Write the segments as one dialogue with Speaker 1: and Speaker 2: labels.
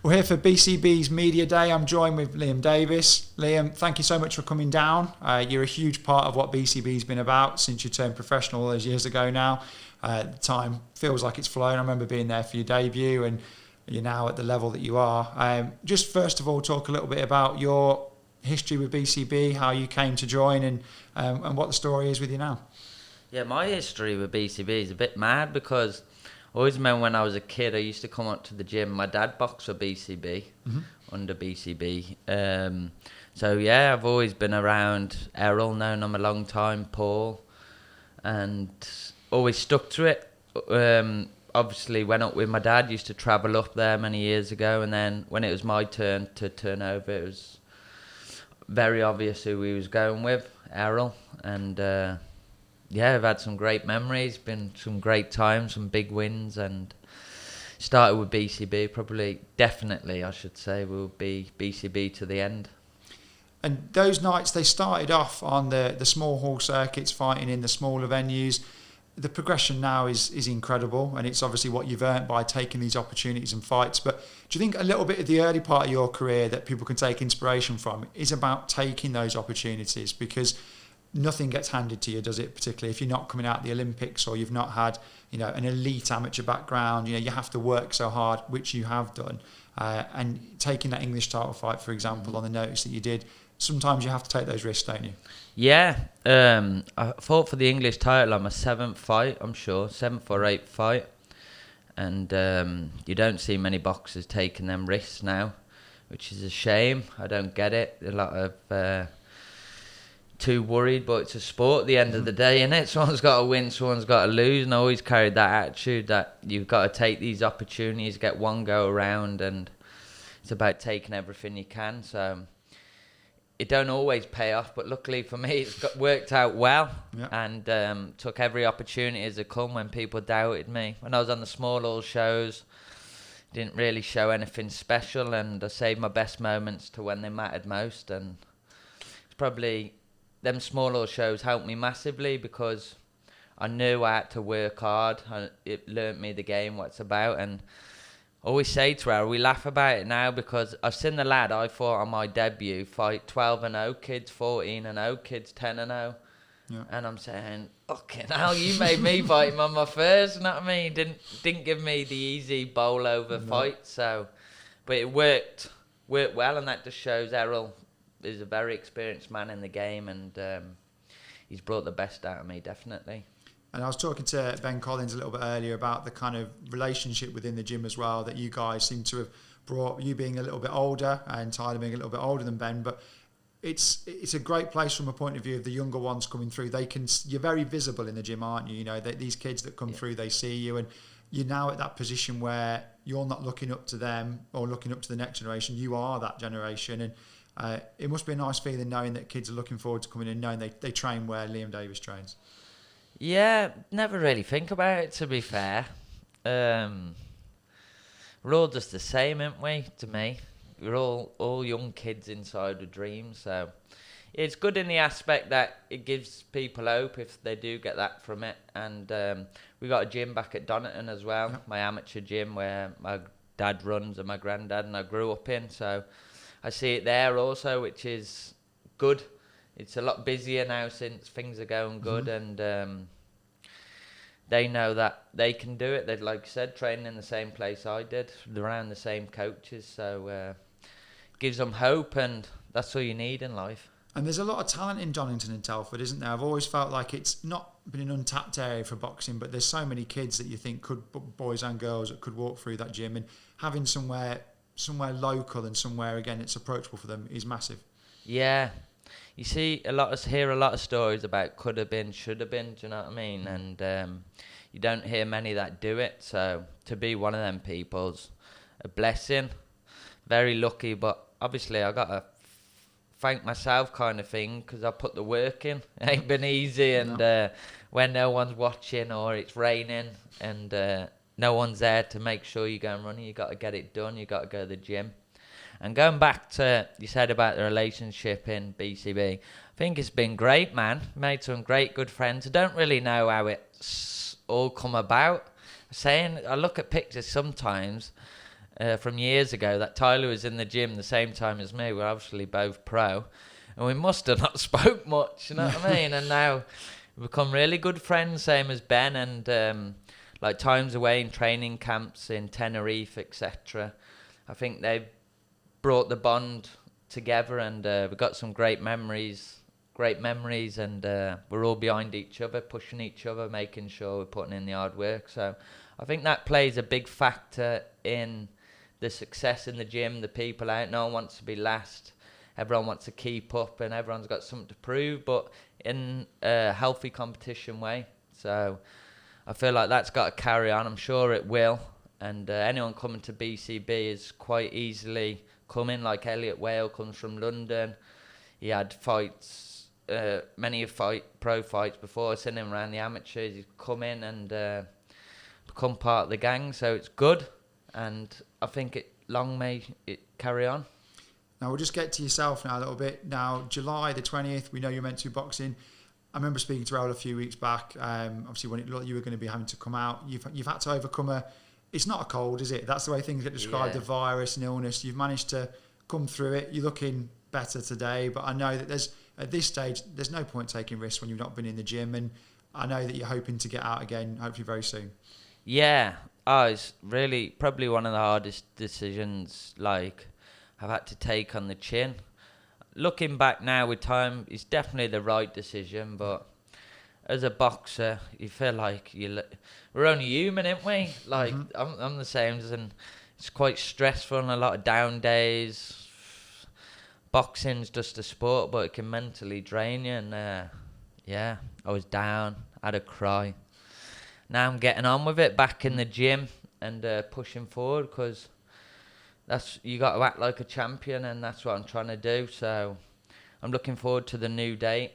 Speaker 1: We're here for BCB's Media Day. I'm joined with Liam Davies. Liam, thank you so much for coming down. You're a huge part of what BCB's been about since you turned professional all those years ago now. The time feels like it's flown. I remember being there for your debut, and you're now at the level that you are. Just first of all, talk a little bit about your history with BCB, how you came to join, and what the story is with you now.
Speaker 2: Yeah, my history with BCB is a bit mad because I always remember when I was a kid, I used to come up to the gym. My dad boxed for BCB, under BCB. So yeah, I've always been around Errol, known him a long time, Paul, and always stuck to it. Obviously went up with my dad, used to travel up there many years ago, and then when it was my turn to turn over, it was very obvious who we was going with, Errol, and yeah, I've had some great memories, been some great times, some big wins, and started with BCB, definitely I should say, will be BCB to the end.
Speaker 1: And those nights, they started off on the small hall circuits, fighting in the smaller venues. The progression now is incredible, and it's obviously what you've earned by taking these opportunities and fights. But do you think a little bit of the early part of your career that people can take inspiration from is about taking those opportunities? Because nothing gets handed to you, does it? Particularly if you're not coming out of the Olympics or you've not had, an elite amateur background. You have to work so hard, which you have done. And taking that English title fight, for example, on the notice that you did, sometimes you have to take those risks, don't you?
Speaker 2: Yeah, I fought for the English title on my seventh or eighth fight, and you don't see many boxers taking them risks now, which is a shame. I don't get it. A lot of too worried, but it's a sport at the end of the day, innit? Someone's got to win, someone's got to lose, and I always carried that attitude that you've got to take these opportunities, get one go around, and it's about taking everything you can. So it don't always pay off, but luckily for me, worked out well.
Speaker 1: Yeah.
Speaker 2: And took every opportunity as it come when people doubted me. When I was on the small hall shows, didn't really show anything special, and I saved my best moments to when they mattered most. And it's probably them small hall shows helped me massively because I knew I had to work hard. It learnt me the game, what it's about, and I always say to her, we laugh about it now because I've seen the lad I fought on my debut fight 12-0 kids, 14-0 kids, 10-0.
Speaker 1: Yeah.
Speaker 2: And I'm saying, fucking hell, you made me fight him on my first, you know what I mean? Didn't give me the easy bowl over fight, so, but it worked well, and that just shows Errol is a very experienced man in the game, and he's brought the best out of me, definitely.
Speaker 1: And I was talking to Ben Collins a little bit earlier about the kind of relationship within the gym as well, that you guys seem to have brought, you being a little bit older and Tyler being a little bit older than Ben, but it's a great place from a point of view of the younger ones coming through. You're very visible in the gym, aren't you? These kids that come through, they see you, and you're now at that position where you're not looking up to them or looking up to the next generation. You are that generation, and it must be a nice feeling knowing that kids are looking forward to coming in, knowing they train where Liam Davies trains.
Speaker 2: Yeah, never really think about it, to be fair. We're all just the same, aren't we, to me? We're all young kids inside with dreams, so it's good in the aspect that it gives people hope if they do get that from it. And we got a gym back at Donington as well, my amateur gym where my dad runs and my granddad, and I grew up in, so I see it there also, which is good. It's a lot busier now since things are going good, and they know that they can do it. They, like I said, training in the same place I did, around the same coaches, so gives them hope, and that's all you need in life.
Speaker 1: And there's a lot of talent in Donington and Telford, isn't there? I've always felt like it's not been an untapped area for boxing, but there's so many kids that you think boys and girls that could walk through that gym, and having somewhere local and somewhere, again, it's approachable for them is massive.
Speaker 2: Yeah. You see hear a lot of stories about could have been, should have been, do you know what I mean? And you don't hear many that do it, so to be one of them people's a blessing. Very lucky, but obviously I got to thank myself kind of thing, because I put the work in. It ain't been easy, and when no one's watching or it's raining and no one's there to make sure you go and run, you got to get it done, you got to go to the gym. And going back to, you said about the relationship in BCB, I think it's been great, man. Made some great, good friends. I don't really know how it's all come about. I look at pictures sometimes from years ago that Tyler was in the gym the same time as me. We're obviously both pro, and we must have not spoke much, you know what I mean? And now we've become really good friends, same as Ben, and like times away in training camps in Tenerife, etc. I think they've brought the bond together, and we've got some great memories, and we're all behind each other, pushing each other, making sure we're putting in the hard work. So I think that plays a big factor in the success in the gym, the people out. No one wants to be last. Everyone wants to keep up, and everyone's got something to prove, but in a healthy competition way. So I feel like that's got to carry on. I'm sure it will. And anyone coming to BCB is quite easily coming. Like Elliot Whale comes from London. He had fights, many pro fights before. I've seen him around the amateurs. He's come in and become part of the gang. So it's good. And I think long may it carry on.
Speaker 1: Now, we'll just get to yourself now a little bit. Now, July the 20th, we know you're meant to be boxing. I remember speaking to Raoul a few weeks back. Obviously, when it looked like you were going to be having to come out, you've had to overcome it's not a cold, is it? That's the way things get described, the virus and illness. You've managed to come through it. You're looking better today, but I know that at this stage, there's no point taking risks when you've not been in the gym, and I know that you're hoping to get out again, hopefully very soon.
Speaker 2: Yeah, it's really probably one of the hardest decisions I've had to take on the chin. Looking back now with time, it's definitely the right decision, but as a boxer, you feel like we're only human, ain't we? Like, I'm the same, and it's quite stressful and a lot of down days. Boxing's just a sport, but it can mentally drain you, and I was down, had a cry. Now I'm getting on with it, back in the gym and pushing forward, because you got to act like a champion, and that's what I'm trying to do. So I'm looking forward to the new date,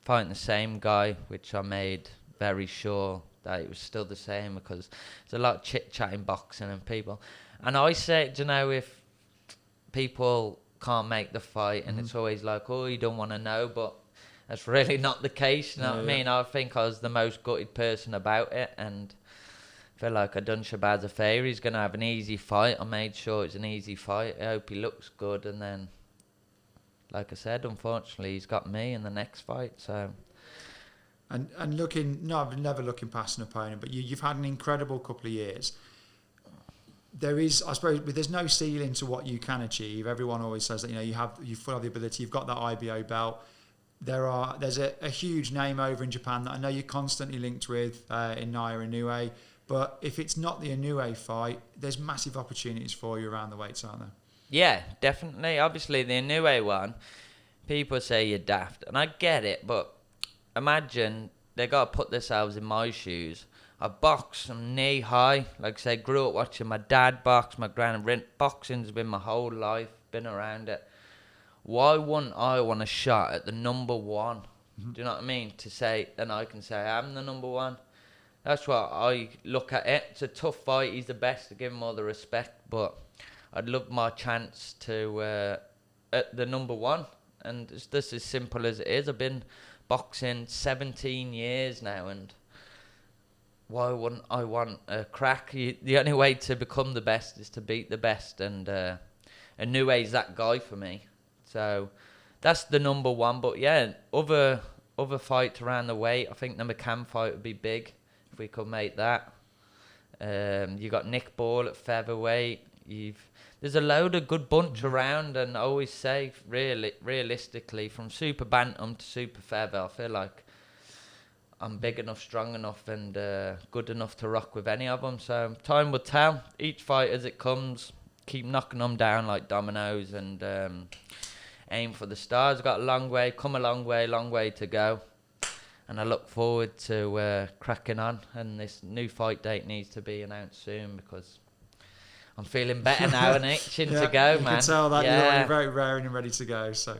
Speaker 2: fighting the same guy, which I made very sure that it was still the same, because there's a lot of chit-chat in boxing and people. And I say, if people can't make the fight, and it's always like, oh, you don't want to know, but that's really not the case, you know what I mean? I think I was the most gutted person about it, and feel like I done Shabazz a favour. He's going to have an easy fight. I made sure it's an easy fight. I hope he looks good. And then, like I said, unfortunately, he's got me in the next fight. So,
Speaker 1: and never looking past an opponent, but you've had an incredible couple of years. There is, I suppose, there's no ceiling to what you can achieve. Everyone always says that you fully have the ability. You've got that IBO belt. There's a huge name over in Japan that I know you're constantly linked with in Naoya Inoue. But if it's not the Inoue fight, there's massive opportunities for you around the weights, aren't there?
Speaker 2: Yeah, definitely. Obviously, the Inoue one, people say you're daft, and I get it, but imagine they got to put themselves in my shoes. I box, I'm knee high. Like I say, grew up watching my dad box, my granddad. Boxing's been my whole life, been around it. Why wouldn't I want a shot at the number one? Do you know what I mean? To say, and I can say I'm the number one. That's what I look at it. It's a tough fight. He's the best. To give him all the respect, but I'd love my chance to at the number one. And it's just as simple as it is. I've been boxing 17 years now, and why wouldn't I want a crack? The only way to become the best is to beat the best, and Inoue's that guy for me. So that's the number one. But yeah, other fights around the weight. I think the McCann fight would be big if we could make that. You got Nick Ball at featherweight. There's a load of good bunch around, and I always say, realistically, from super bantam to super feather, I feel like I'm big enough, strong enough, and good enough to rock with any of them. So time will tell. Each fight as it comes, keep knocking them down like dominoes, and aim for the stars. Got a long way to go. And I look forward to cracking on. And this new fight date needs to be announced soon, because I'm feeling better now and itching to go, man.
Speaker 1: You can tell that you're very raring and ready to go. So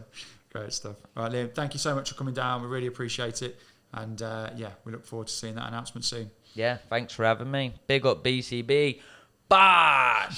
Speaker 1: great stuff. Right, Liam, thank you so much for coming down. We really appreciate it. And we look forward to seeing that announcement soon.
Speaker 2: Yeah, thanks for having me. Big up BCB. Bye!